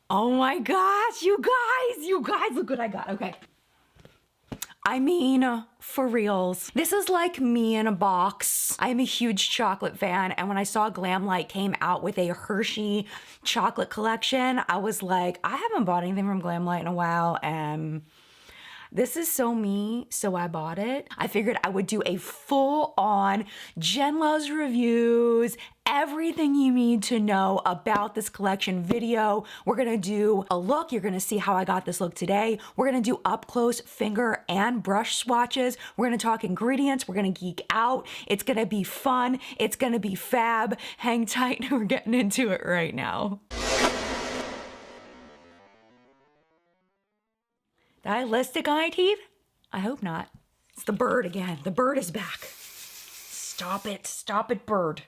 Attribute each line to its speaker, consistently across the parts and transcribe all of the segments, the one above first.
Speaker 1: Oh my gosh, you guys, look what I got. Okay. I mean, for reals. This is like me in a box. I'm a huge chocolate fan, and when I saw Glamlite came out with a Hershey chocolate collection, I was like, I haven't bought anything from Glamlite in a while, and this is so me, so I bought it. I figured I would do a full-on Jen Loves Reviews, everything you need to know about this collection video. We're gonna do a look. You're gonna see how I got this look today. We're gonna do up close finger and brush swatches. We're gonna talk ingredients. We're gonna geek out. It's gonna be fun. It's gonna be fab. Hang tight. We're getting into it right now. Did I list eye teeth? I hope not. It's the bird again. The bird is back. Stop it, bird.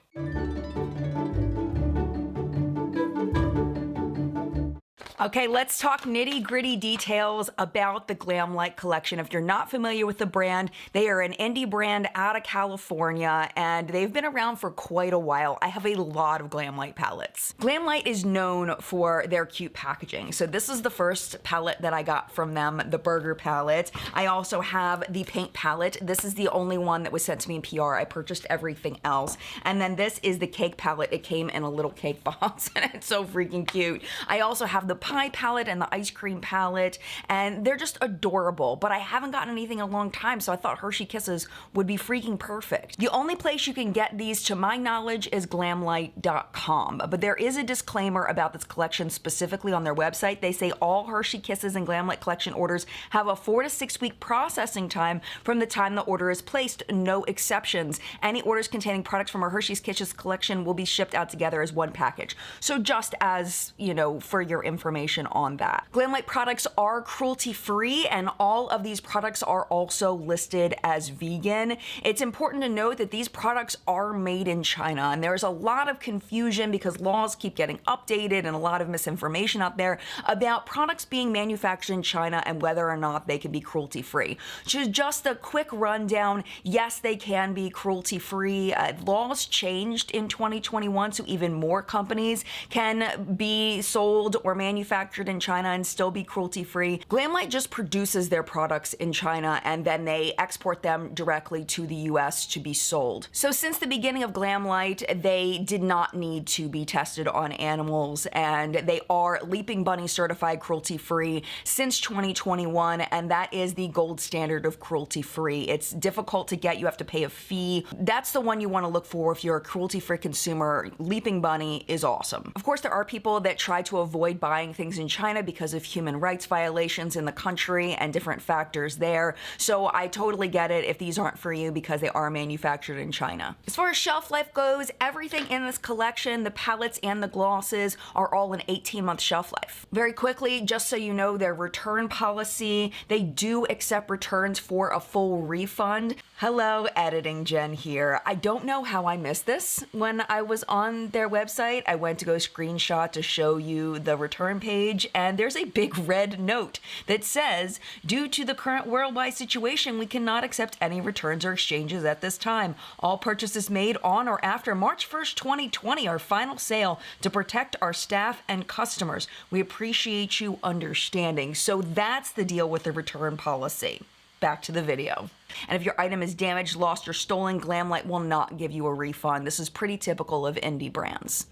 Speaker 1: Okay, let's talk nitty-gritty details about the Glamlite collection. If you're not familiar with the brand, they are an indie brand out of California, and they've been around for quite a while. I have a lot of Glamlite palettes. Glamlite is known for their cute packaging. So this is the first palette that I got from them, the burger palette. I also have the pink palette. This is the only one that was sent to me in PR. I purchased everything else. And then this is the cake palette. It came in a little cake box, and it's so freaking cute. I also have the pie palette and the ice cream palette, and they're just adorable, but I haven't gotten anything in a long time, so I thought Hershey Kisses would be freaking perfect. The only place you can get these, to my knowledge, is glamlite.com, but there is a disclaimer about this collection specifically on their website. They say all Hershey Kisses and Glamlite collection orders have a 4 to 6 week processing time from the time the order is placed, no exceptions. Any orders containing products from our Hershey's Kisses collection will be shipped out together as one package. So just as, you know, for your information on that. Glamlite products are cruelty-free, and all of these products are also listed as vegan. It's important to note that these products are made in China, and there's a lot of confusion because laws keep getting updated and a lot of misinformation out there about products being manufactured in China and whether or not they can be cruelty-free. So just a quick rundown, yes, they can be cruelty-free. Laws changed in 2021, so even more companies can be sold or manufactured in China and still be cruelty-free. Glamlite just produces their products in China, and then they export them directly to the US to be sold. So since the beginning of Glamlite, they did not need to be tested on animals, and they are Leaping Bunny certified cruelty-free since 2021, and that is the gold standard of cruelty-free. It's difficult to get. You have to pay a fee. That's the one you want to look for if you're a cruelty-free consumer. Leaping Bunny is awesome. Of course, there are people that try to avoid buying things in China because of human rights violations in the country and different factors there. So I totally get it if these aren't for you because they are manufactured in China. As far as shelf life goes, everything in this collection, the palettes and the glosses, are all an 18-month shelf life. Very quickly, just so you know, their return policy, they do accept returns for a full refund. Hello, editing Jen here. I don't know how I missed this when I was on their website. I went to go screenshot to show you the return page, and there's a big red note that says, due to the current worldwide situation, we cannot accept any returns or exchanges at this time. All purchases made on or after March 1st, 2020 are final sale to protect our staff and customers. We appreciate you understanding. So that's the deal with the return policy. Back to the video. And if your item is damaged, lost, or stolen, Glamlite will not give you a refund. This is pretty typical of indie brands.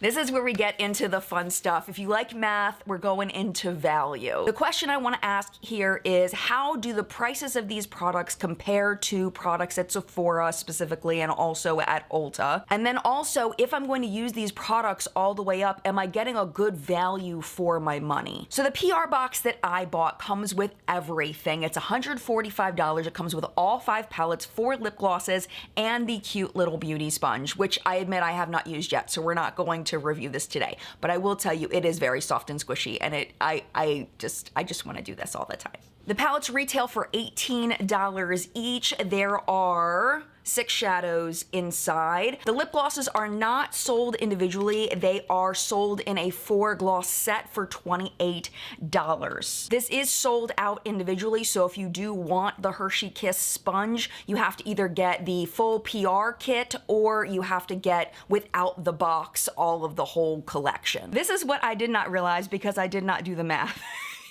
Speaker 1: This is where we get into the fun stuff. If you like math, we're going into value. The question I want to ask here is, how do the prices of these products compare to products at Sephora specifically and also at Ulta? And then also, if I'm going to use these products all the way up, am I getting a good value for my money? So the PR box that I bought comes with everything. It's $145. It comes with all 5 palettes, 4 lip glosses, and the cute little beauty sponge, which I admit I have not used yet, so we're not going to review this today, but I will tell you it is very soft and squishy, and I just want to do this all the time. The palettes retail for $18 each. There are 6 shadows inside. The lip glosses are not sold individually. They are sold in a 4 gloss set for $28. This is sold out individually, so if you do want the Hershey Kiss sponge, you have to either get the full PR kit or you have to get without the box all of the whole collection. This is what I did not realize because I did not do the math.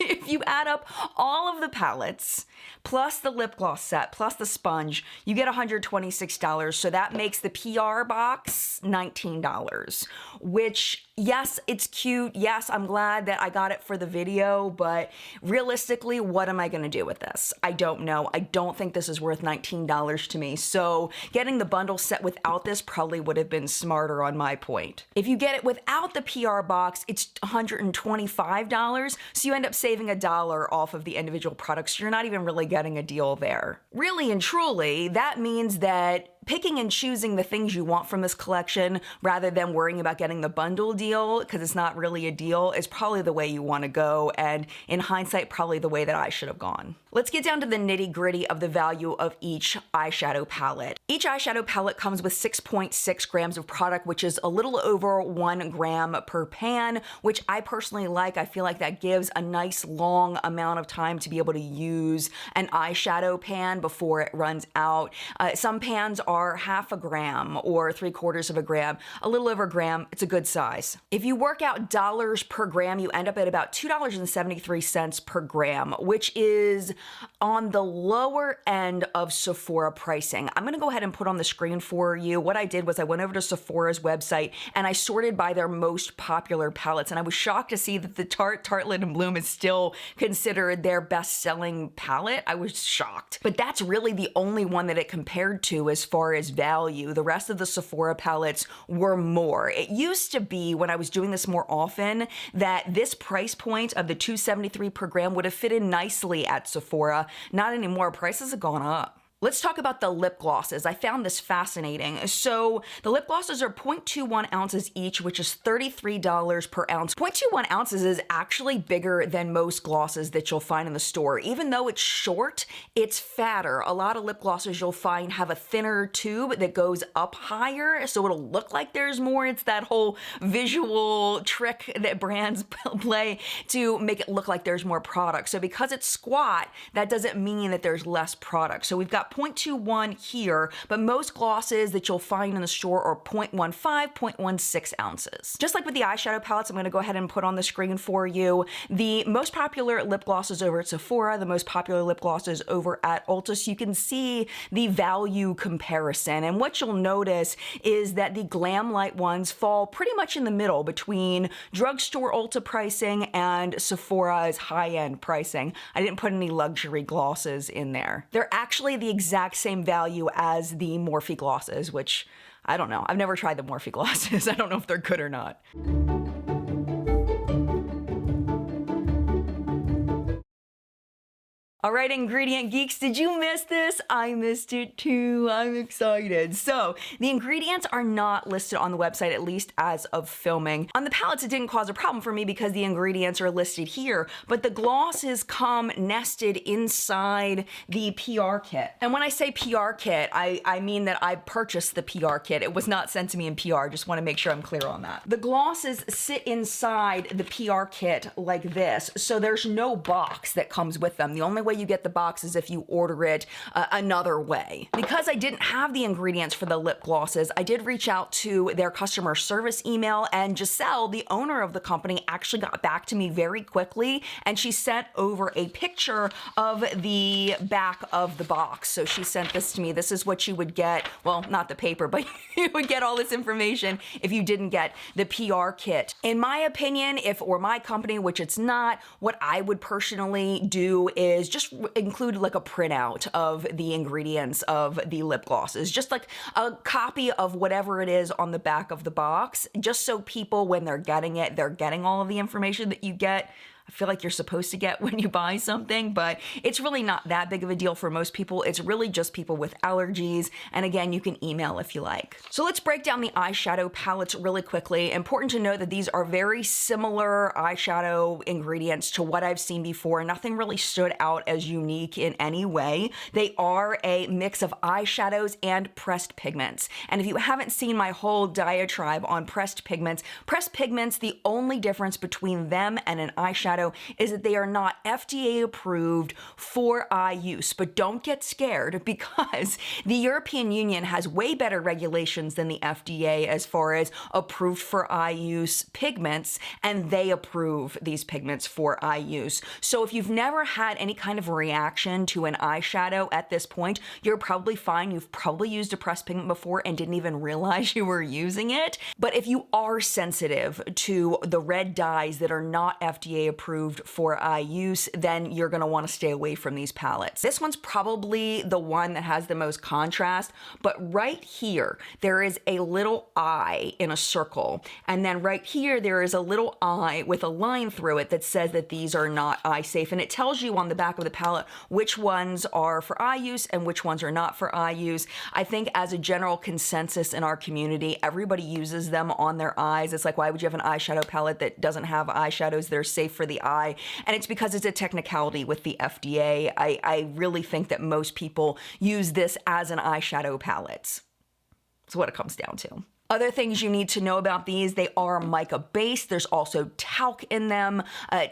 Speaker 1: If you add up all of the palettes, plus the lip gloss set, plus the sponge, you get $126. So that makes the PR box $19, which, yes, it's cute. Yes, I'm glad that I got it for the video, but realistically, what am I gonna do with this? I don't know. I don't think this is worth $19 to me. So getting the bundle set without this probably would have been smarter on my point. If you get it without the PR box, it's $125. So you end up saving $1 off of the individual products. You're not even really getting a deal there. Really and truly, that means that picking and choosing the things you want from this collection rather than worrying about getting the bundle deal, because it's not really a deal, is probably the way you want to go, and in hindsight, probably the way that I should have gone. Let's get down to the nitty-gritty of the value of each eyeshadow palette. Each eyeshadow palette comes with 6.6 grams of product, which is a little over 1 gram per pan, which I personally like. I feel like that gives a nice long amount of time to be able to use an eyeshadow pan before it runs out. Some pans are half a gram or 3/4 of a gram, a little over a gram. It's a good size. If you work out dollars per gram, you end up at about $2.73 per gram, which is on the lower end of Sephora pricing. I'm gonna go ahead and put on the screen for you. What I did was I went over to Sephora's website and I sorted by their most popular palettes, and I was shocked to see that the Tartelette and Bloom is still considered their best-selling palette. I was shocked. But that's really the only one that it compared to as far as value. The rest of the Sephora palettes were more. It used to be, when I was doing this more often, that this price point of the $2.73 per gram would have fit in nicely at Sephora. Not anymore. Prices have gone up. Let's talk about the lip glosses. I found this fascinating. So the lip glosses are 0.21 ounces each, which is $33 per ounce. 0.21 ounces is actually bigger than most glosses that you'll find in the store. Even though it's short, it's fatter. A lot of lip glosses you'll find have a thinner tube that goes up higher, so it'll look like there's more. It's that whole visual trick that brands play to make it look like there's more product. So because it's squat, that doesn't mean that there's less product. So we've got 0.21 here, but most glosses that you'll find in the store are 0.15, 0.16 ounces. Just like with the eyeshadow palettes, I'm gonna go ahead and put on the screen for you the most popular lip glosses over at Sephora, the most popular lip glosses over at Ulta, so you can see the value comparison. And what you'll notice is that the Glamlite ones fall pretty much in the middle between drugstore Ulta pricing and Sephora's high-end pricing. I didn't put any luxury glosses in there. They're actually the exact same value as the Morphe glosses, which I don't know. I've never tried the Morphe glosses. I don't know if they're good or not. All right, ingredient geeks, did you miss this? I missed it too. I'm excited. So the ingredients are not listed on the website, at least as of filming. On the palettes, it didn't cause a problem for me because the ingredients are listed here, but the glosses come nested inside the PR kit. And when I say PR kit, I mean that I purchased the PR kit. It was not sent to me in PR. Just want to make sure I'm clear on that. The glosses sit inside the PR kit like this, so there's no box that comes with them. The only way you get the box is if you order it another way. Because I didn't have the ingredients for the lip glosses, I did reach out to their customer service email, and Giselle, the owner of the company, actually got back to me very quickly, and she sent over a picture of the back of the box. So she sent this to me. This is what you would get, well, not the paper, but you would get all this information if you didn't get the PR kit. In my opinion, if or my company, which it's not, what I would personally do is just include like a printout of the ingredients of the lip glosses, just like a copy of whatever it is on the back of the box, just so people, when they're getting it, they're getting all of the information that you get. I feel like you're supposed to get when you buy something, but it's really not that big of a deal for most people. It's really just people with allergies. And again, you can email if you like. So let's break down the eyeshadow palettes really quickly. Important to note that these are very similar eyeshadow ingredients to what I've seen before. Nothing really stood out as unique in any way. They are a mix of eyeshadows and pressed pigments. And if you haven't seen my whole diatribe on pressed pigments, the only difference between them and an eyeshadow is that they are not FDA approved for eye use. But don't get scared, because the European Union has way better regulations than the FDA as far as approved for eye use pigments, and they approve these pigments for eye use. So if you've never had any kind of reaction to an eyeshadow at this point, you're probably fine. You've probably used a pressed pigment before and didn't even realize you were using it. But if you are sensitive to the red dyes that are not FDA approved for eye use, then you're going to want to stay away from these palettes. This one's probably the one that has the most contrast, but right here there is a little eye in a circle, and then right here there is a little eye with a line through it that says that these are not eye safe, and it tells you on the back of the palette which ones are for eye use and which ones are not for eye use. I think as a general consensus in our community, everybody uses them on their eyes. It's like, why would you have an eyeshadow palette that doesn't have eyeshadows that are safe for the eye? And it's because it's a technicality with the FDA. I really think that most people use this as an eyeshadow palette. That's what it comes down to. Other things you need to know about these, they are mica based. There's also talc in them.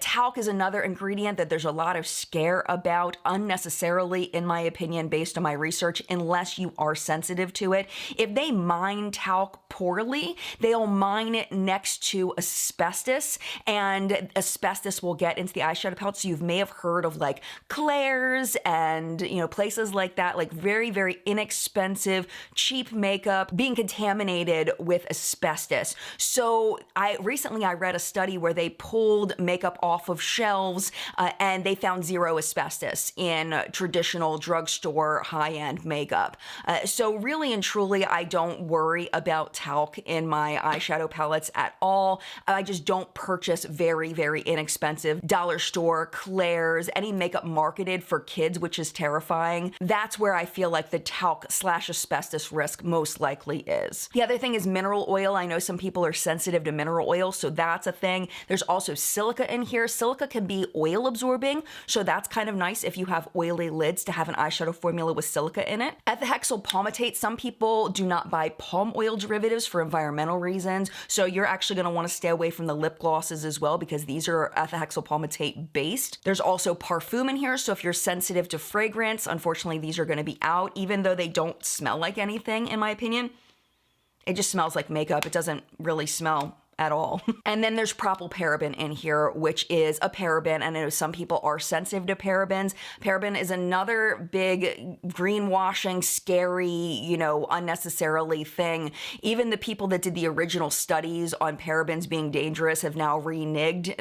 Speaker 1: Talc is another ingredient that there's a lot of scare about unnecessarily, in my opinion, based on my research, unless you are sensitive to it. If they mine talc poorly, they'll mine it next to asbestos, and asbestos will get into the eyeshadow palette. So you may have heard of like Claire's and, you know, places like that, like very, very inexpensive, cheap makeup being contaminated with asbestos. So recently I read a study where they pulled makeup off of shelves and they found zero asbestos in traditional drugstore high-end makeup. So really and truly, I don't worry about talc in my eyeshadow palettes at all. I just don't purchase very, very inexpensive dollar store, Claire's, any makeup marketed for kids, which is terrifying. That's where I feel like the talc/asbestos risk most likely is. The other thing is mineral oil. I know some people are sensitive to mineral oil, so that's a thing. There's also silica in here. Silica can be oil absorbing, so that's kind of nice if you have oily lids to have an eyeshadow formula with silica in it. Ethylhexyl palmitate, some people do not buy palm oil derivatives for environmental reasons, so you're actually going to want to stay away from the lip glosses as well, because these are ethylhexyl palmitate based. There's also parfum in here, so if you're sensitive to fragrance, unfortunately these are going to be out, even though they don't smell like anything, in my opinion. It just smells like makeup. It doesn't really smell at all. And then there's propylparaben in here, which is a paraben, and I know some people are sensitive to parabens. Paraben is another big greenwashing, scary, you know, unnecessarily thing. Even the people that did the original studies on parabens being dangerous have now reneged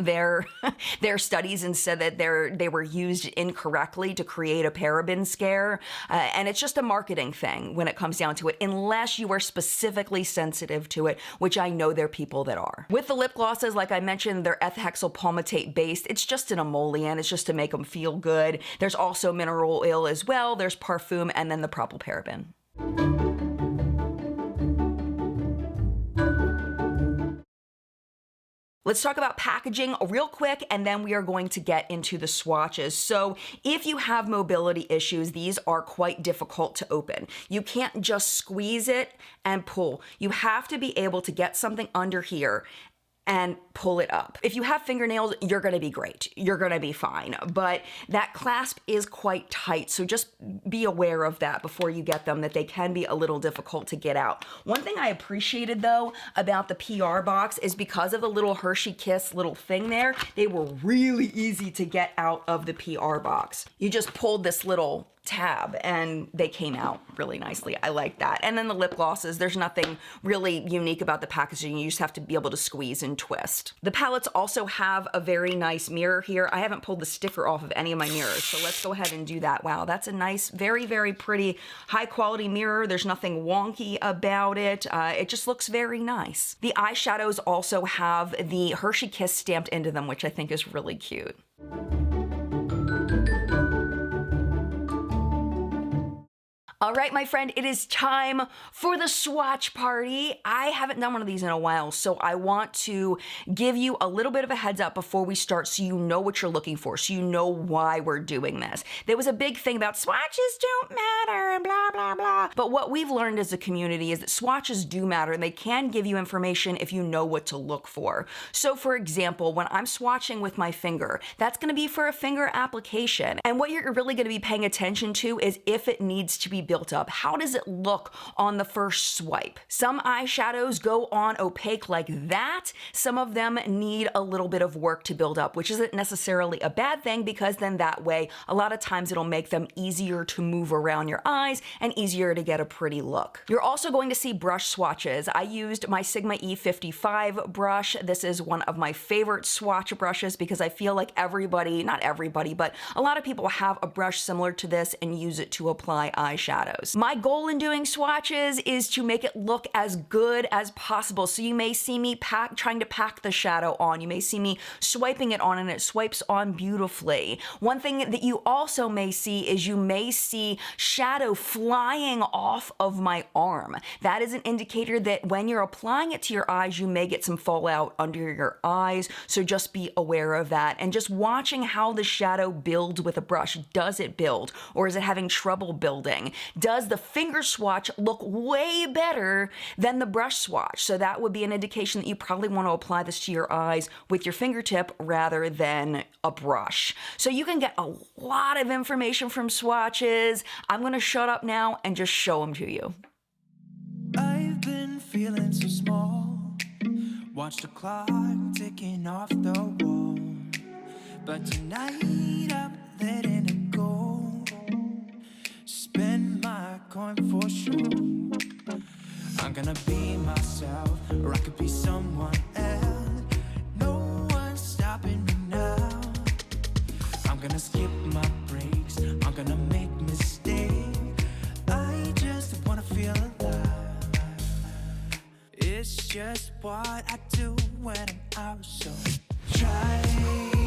Speaker 1: their studies and said that they were used incorrectly to create a paraben scare. And it's just a marketing thing when it comes down to it, unless you are specifically sensitive to it, which I know there are people that are. With the lip glosses, like I mentioned, they're ethylhexyl palmitate based. It's just an emollient. It's just to make them feel good. There's also mineral oil as well. There's parfum, and then the propylparaben. Let's talk about packaging real quick, and then we are going to get into the swatches. So if you have mobility issues, these are quite difficult to open. You can't just squeeze it and pull. You have to be able to get something under here and pull it up. If you have fingernails, you're gonna be great. You're gonna be fine. But that clasp is quite tight, so just be aware of that before you get them, that they can be a little difficult to get out. One thing I appreciated though about the PR box is because of the little Hershey Kiss little thing there, they were really easy to get out of the PR box. You just pulled this little tab, and they came out really nicely. I like that. And then the lip glosses, there's nothing really unique about the packaging. You just have to be able to squeeze and twist. The palettes also have a very nice mirror here. I haven't pulled the sticker off of any of my mirrors, so let's go ahead and do that. Wow, that's a nice, very, very pretty, high quality mirror. There's nothing wonky about it. It just looks very nice. The eyeshadows also have the Hershey Kiss stamped into them, which I think is really cute. All right, my friend, it is time for the swatch party. I haven't done one of these in a while, so I want to give you a little bit of a heads up before we start so you know what you're looking for, so you know why we're doing this. There was a big thing about swatches don't matter and blah, blah, blah. But what we've learned as a community is that swatches do matter, and they can give you information if you know what to look for. So for example, when I'm swatching with my finger, that's gonna be for a finger application. And what you're really gonna be paying attention to is if it needs to be built up. How does it look on the first swipe? Some eyeshadows go on opaque like that. Some of them need a little bit of work to build up, which isn't necessarily a bad thing, because then that way, a lot of times it'll make them easier to move around your eyes and easier to get a pretty look. You're also going to see brush swatches. I used my Sigma E55 brush. This is one of my favorite swatch brushes because I feel like everybody, not everybody, but a lot of people have a brush similar to this and use it to apply eyeshadows. My goal in doing swatches is to make it look as good as possible. So you may see me trying to pack the shadow on. You may see me swiping it on and it swipes on beautifully. One thing that you also may see is you may see shadow flying off of my arm. That is an indicator that when you're applying it to your eyes, you may get some fallout under your eyes. So just be aware of that. And just watching how the shadow builds with a brush. Does it build, or is it having trouble building? Does the finger swatch look way better than the brush swatch? So that would be an indication that you probably want to apply this to your eyes with your fingertip rather than a brush. So you can get a lot of information from swatches. I'm going to shut up now and just show them to you.
Speaker 2: I've been feeling so small. Watch the clock ticking off the wall. But tonight I'm letting it go. Spend my coin for sure. I'm gonna be myself, or I could be someone else. No one's stopping me now. I'm gonna skip my breaks. I'm gonna make mistakes. I just wanna feel alive. It's just what I do when I'm out. So try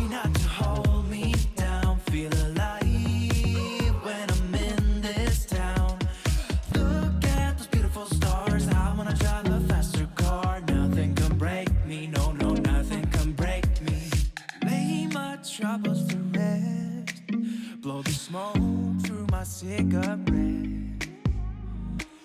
Speaker 2: not to hold me down. Feel alive. Troubles to rest. Blow the smoke through my cigarette.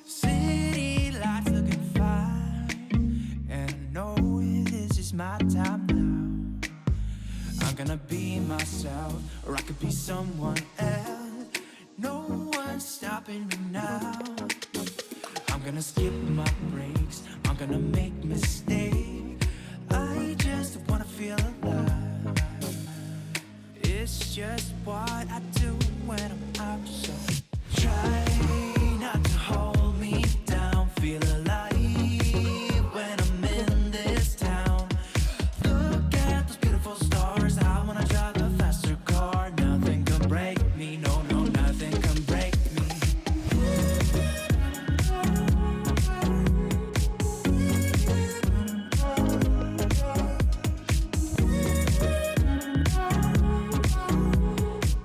Speaker 2: City lights looking fine, and I know this is my time now. I'm gonna be myself, or I could be someone else. No one's stopping me now. I'm gonna skip my breaks. I'm gonna make mistakes. I just wanna feel alive. It's just what I do when I'm out. So try not to hold me down. Feel alive when I'm in this town. Look at those beautiful stars. I wanna drive a faster car. Nothing can break me. No, no, nothing can break me. 'Cause I'm gonna be myself. I'm gonna be someone else. I'm gonna be myself. I'm gonna be someone else. No one's stopping me now. I'm gonna skip my breaks. I'm gonna make mistakes. I just wanna feel alive. It's just what I do when I'm out. So try not to hold me down. Feel alive when I'm in this town.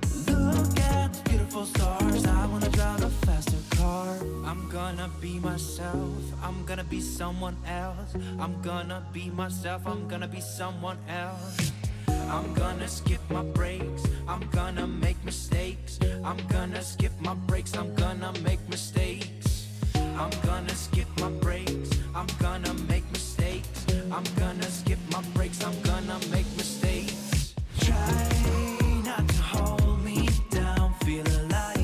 Speaker 2: Look at those beautiful stars. I wanna drive a faster car. Nothing can break me. Myself, I'm gonna be someone else. I'm gonna be myself, I'm gonna be someone else. I'm gonna skip my breaks. I'm gonna make mistakes. I'm gonna skip my breaks. I'm gonna make mistakes. I'm gonna skip my breaks. I'm gonna make mistakes. I'm gonna skip my breaks. I'm gonna make mistakes. Try not to hold me down. Feel alive.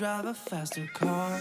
Speaker 2: drive a faster car.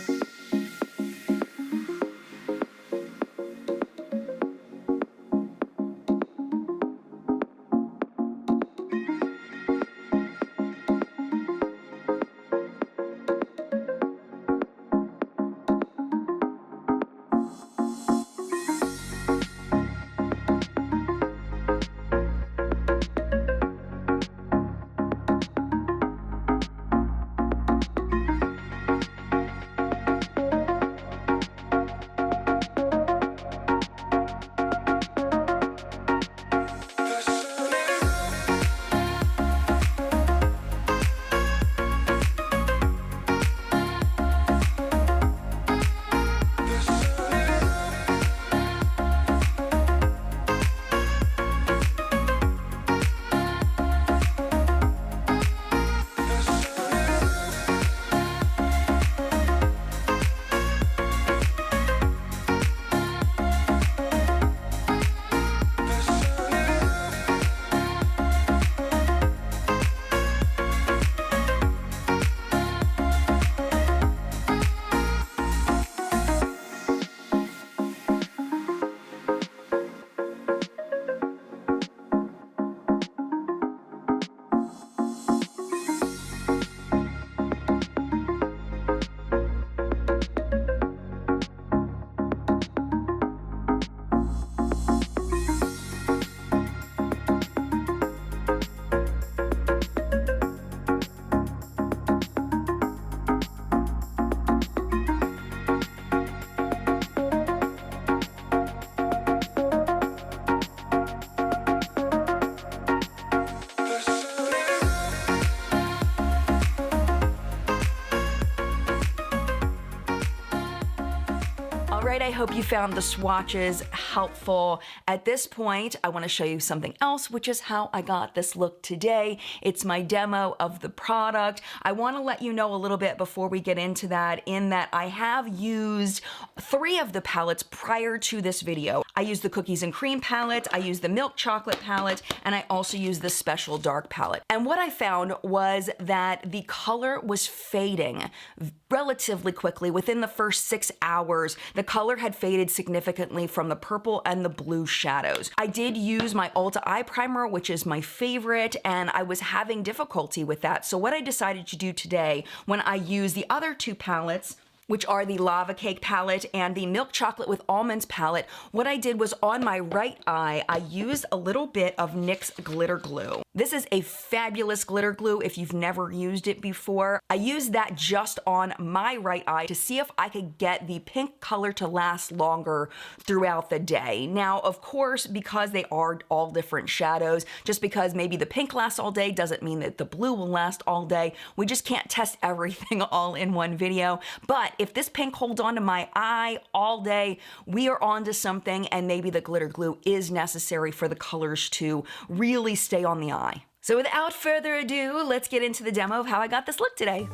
Speaker 1: All right, I hope you found the swatches helpful. At this point, I want to show you something else, which is how I got this look today. It's my demo of the product. I want to let you know a little bit before we get into that, in that I have used 3 of the palettes prior to this video. I used the cookies and cream palette, I used the milk chocolate palette, and I also used the special dark palette. And what I found was that the color was fading relatively quickly. Within the first 6 hours, the color had faded significantly from the purple and the blue shadows. I did use my Ulta eye primer, which is my favorite, and I was having difficulty with that. So what I decided to do today, when I use the other 2 palettes, which are the Lava Cake palette and the Milk Chocolate with Almonds palette, what I did was on my right eye, I used a little bit of NYX glitter glue. This is a fabulous glitter glue if you've never used it before. I used that just on my right eye to see if I could get the pink color to last longer throughout the day. Now, of course, because they are all different shadows, just because maybe the pink lasts all day doesn't mean that the blue will last all day. We just can't test everything all in one video. But if this pink holds on to my eye all day, we are on to something, and maybe the glitter glue is necessary for the colors to really stay on the eye. So without further ado, let's get into the demo of how I got this look today.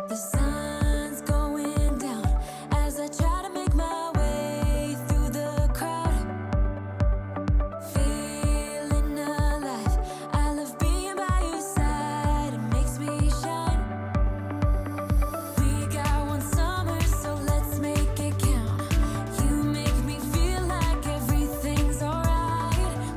Speaker 3: The sun's going down as I try to make my way through the crowd. Feeling alive, I love being by your side. It makes me shine. We got one summer, so let's make it count. You make me feel like everything's alright.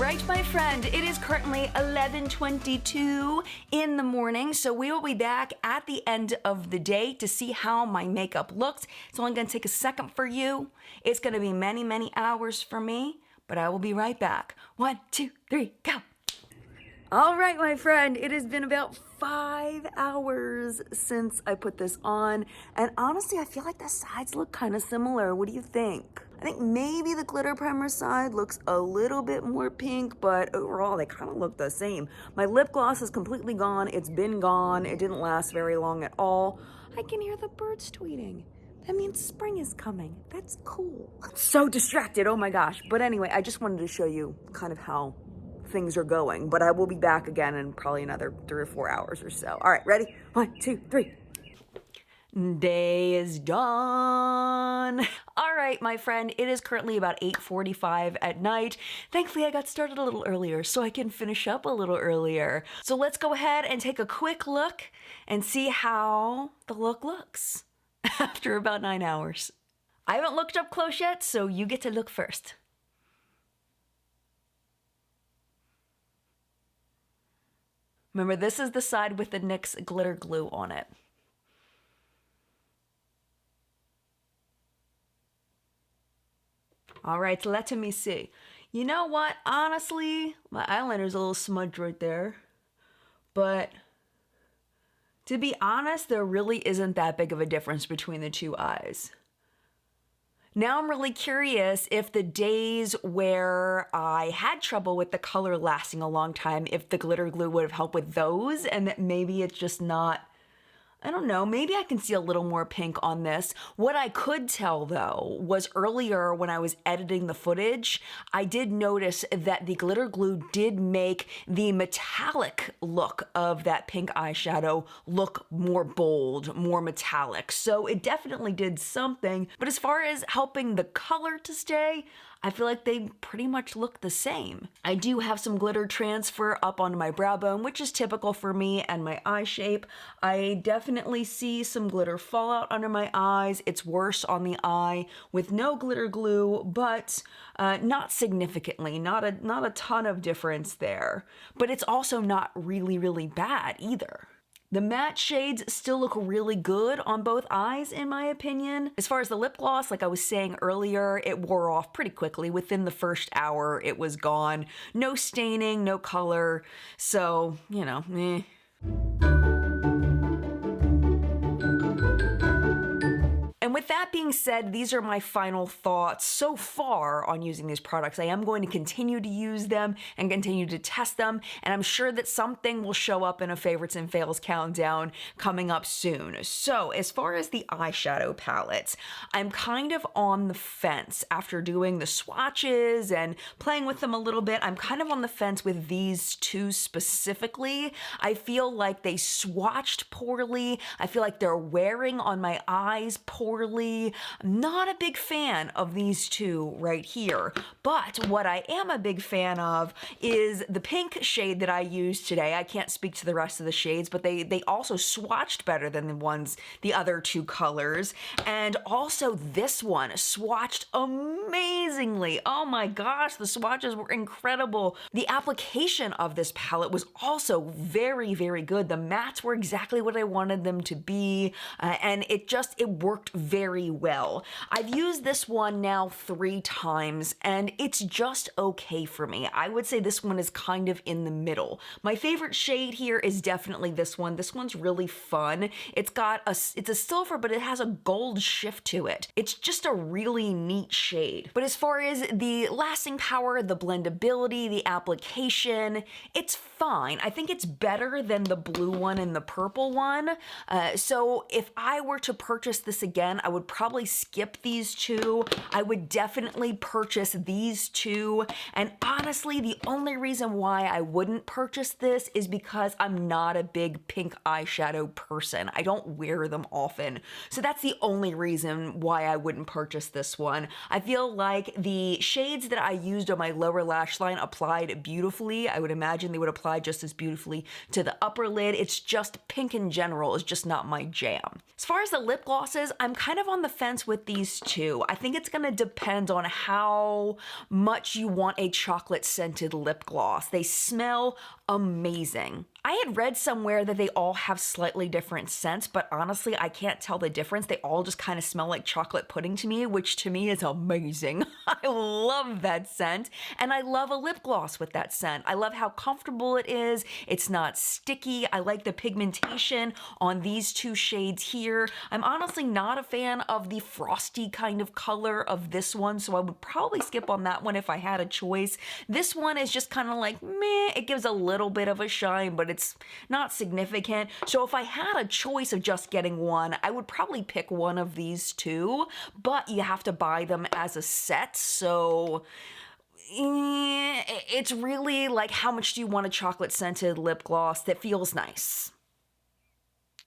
Speaker 1: right, my friend, it is currently 11:22 in the morning, so we will be back at the end of the day to see how my makeup looks. It's only gonna take a second for you. It's gonna be many, many hours for me, but I will be right back. 1, 2, 3, go. All right, my friend, it has been about 5 hours since I put this on, and honestly, I feel like the sides look kind of similar. What do you think? I think maybe the glitter primer side looks a little bit more pink, but overall they kind of look the same. My lip gloss is completely gone. It's been gone. It didn't last very long at all. I can hear the birds tweeting. That means spring is coming. That's cool. I'm so distracted, oh my gosh. But anyway, I just wanted to show you kind of how things are going, but I will be back again in probably another 3 or 4 hours or so. All right, ready? 1, 2, 3. Day is done. All right, my friend, it is currently about 8:45 at night. Thankfully, I got started a little earlier so I can finish up a little earlier. So let's go ahead and take a quick look and see how the look looks after about 9 hours. I haven't looked up close yet, so you get to look first. Remember, this is the side with the NYX glitter glue on it. All right, so let me see. You know what? Honestly, my eyeliner's a little smudged right there. But to be honest, there really isn't that big of a difference between the two eyes. Now I'm really curious if the days where I had trouble with the color lasting a long time, if the glitter glue would have helped with those, and that maybe it's just not, I don't know, maybe I can see a little more pink on this. What I could tell though was earlier when I was editing the footage, I did notice that the glitter glue did make the metallic look of that pink eyeshadow look more bold, more metallic. So it definitely did something, but as far as helping the color to stay, I feel like they pretty much look the same. I do have some glitter transfer up onto my brow bone, which is typical for me and my eye shape. I definitely see some glitter fallout under my eyes. It's worse on the eye with no glitter glue, but not significantly, not a ton of difference there. But it's also not really, really bad either. The matte shades still look really good on both eyes, in my opinion. As far as the lip gloss, like I was saying earlier, it wore off pretty quickly. Within the first hour, it was gone. No staining, no color. So, you know, eh. And with that being said, these are my final thoughts so far on using these products. I am going to continue to use them and continue to test them, and I'm sure that something will show up in a favorites and fails countdown coming up soon. So as far as the eyeshadow palettes, I'm kind of on the fence after doing the swatches and playing with them a little bit. I'm kind of on the fence with these two specifically. I feel like they swatched poorly. I feel like they're wearing on my eyes poorly. I'm not a big fan of these two right here, but what I am a big fan of is the pink shade that I used today. I can't speak to the rest of the shades, but they also swatched better than the other two colors. And also this one swatched amazingly. Oh my gosh, the swatches were incredible. The application of this palette was also very, very good. The mattes were exactly what I wanted them to be, and it worked very well. I've used this one now 3 times and it's just okay for me. I would say this one is kind of in the middle. My favorite shade here is definitely this one. This one's really fun. It's a silver, but it has a gold shift to it. It's just a really neat shade. But as far as the lasting power, the blendability, the application, it's fine. I think it's better than the blue one and the purple one. So if I were to purchase this again, I would probably skip these two. I would definitely purchase these two. And honestly, the only reason why I wouldn't purchase this is because I'm not a big pink eyeshadow person. I don't wear them often. So that's the only reason why I wouldn't purchase this one. I feel like the shades that I used on my lower lash line applied beautifully. I would imagine they would apply just as beautifully to the upper lid. It's just pink in general is just not my jam. As far as the lip glosses, I'm kind of on the the fence with these two. I think it's gonna depend on how much you want a chocolate scented lip gloss. They smell amazing. I had read somewhere that they all have slightly different scents, but honestly, I can't tell the difference. They all just kind of smell like chocolate pudding to me, which to me is amazing. I love that scent, and I love a lip gloss with that scent. I love how comfortable it is. It's not sticky. I like the pigmentation on these two shades here. I'm honestly not a fan of the frosty kind of color of this one, so I would probably skip on that one if I had a choice. This one is just kind of like, meh, it gives a little bit of a shine, but it's not significant. So if I had a choice of just getting one, I would probably pick one of these two, but you have to buy them as a set, so it's really like, how much do you want a chocolate scented lip gloss that feels nice?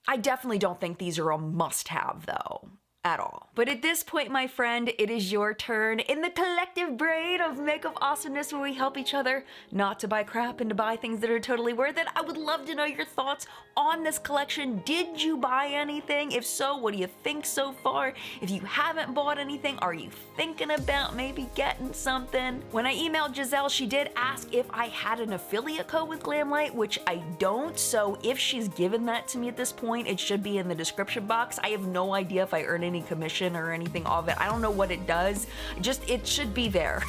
Speaker 1: I definitely don't think these are a must-have though, at all. But at this point, my friend, it is your turn in the collective brain of makeup awesomeness where we help each other not to buy crap and to buy things that are totally worth it. I would love to know your thoughts on this collection. Did you buy anything? If so, what do you think so far? If you haven't bought anything, are you thinking about maybe getting something? When I emailed Giselle, she did ask if I had an affiliate code with Glamlite, which I don't, so if she's given that to me at this point, it should be in the description box. I have no idea if I earn any commission or anything of it. I don't know what it does, just it should be there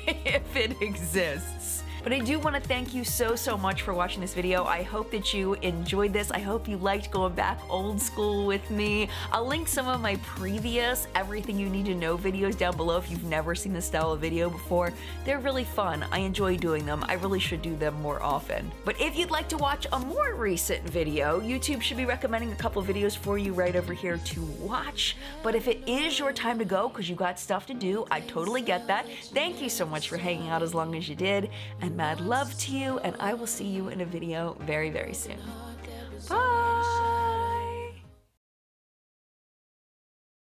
Speaker 1: if it exists. But I do want to thank you so much for watching this video. I hope that you enjoyed this. I hope you liked going back old school with me. I'll link some of my previous everything you need to know videos down below if you've never seen this style of video before. They're really fun. I enjoy doing them. I really should do them more often. But if you'd like to watch a more recent video, YouTube should be recommending a couple videos for you right over here to watch. But if it is your time to go because you got stuff to do, I totally get that. Thank you so much for hanging out as long as you did, and mad love to you, and I will see you in a video very soon. Bye!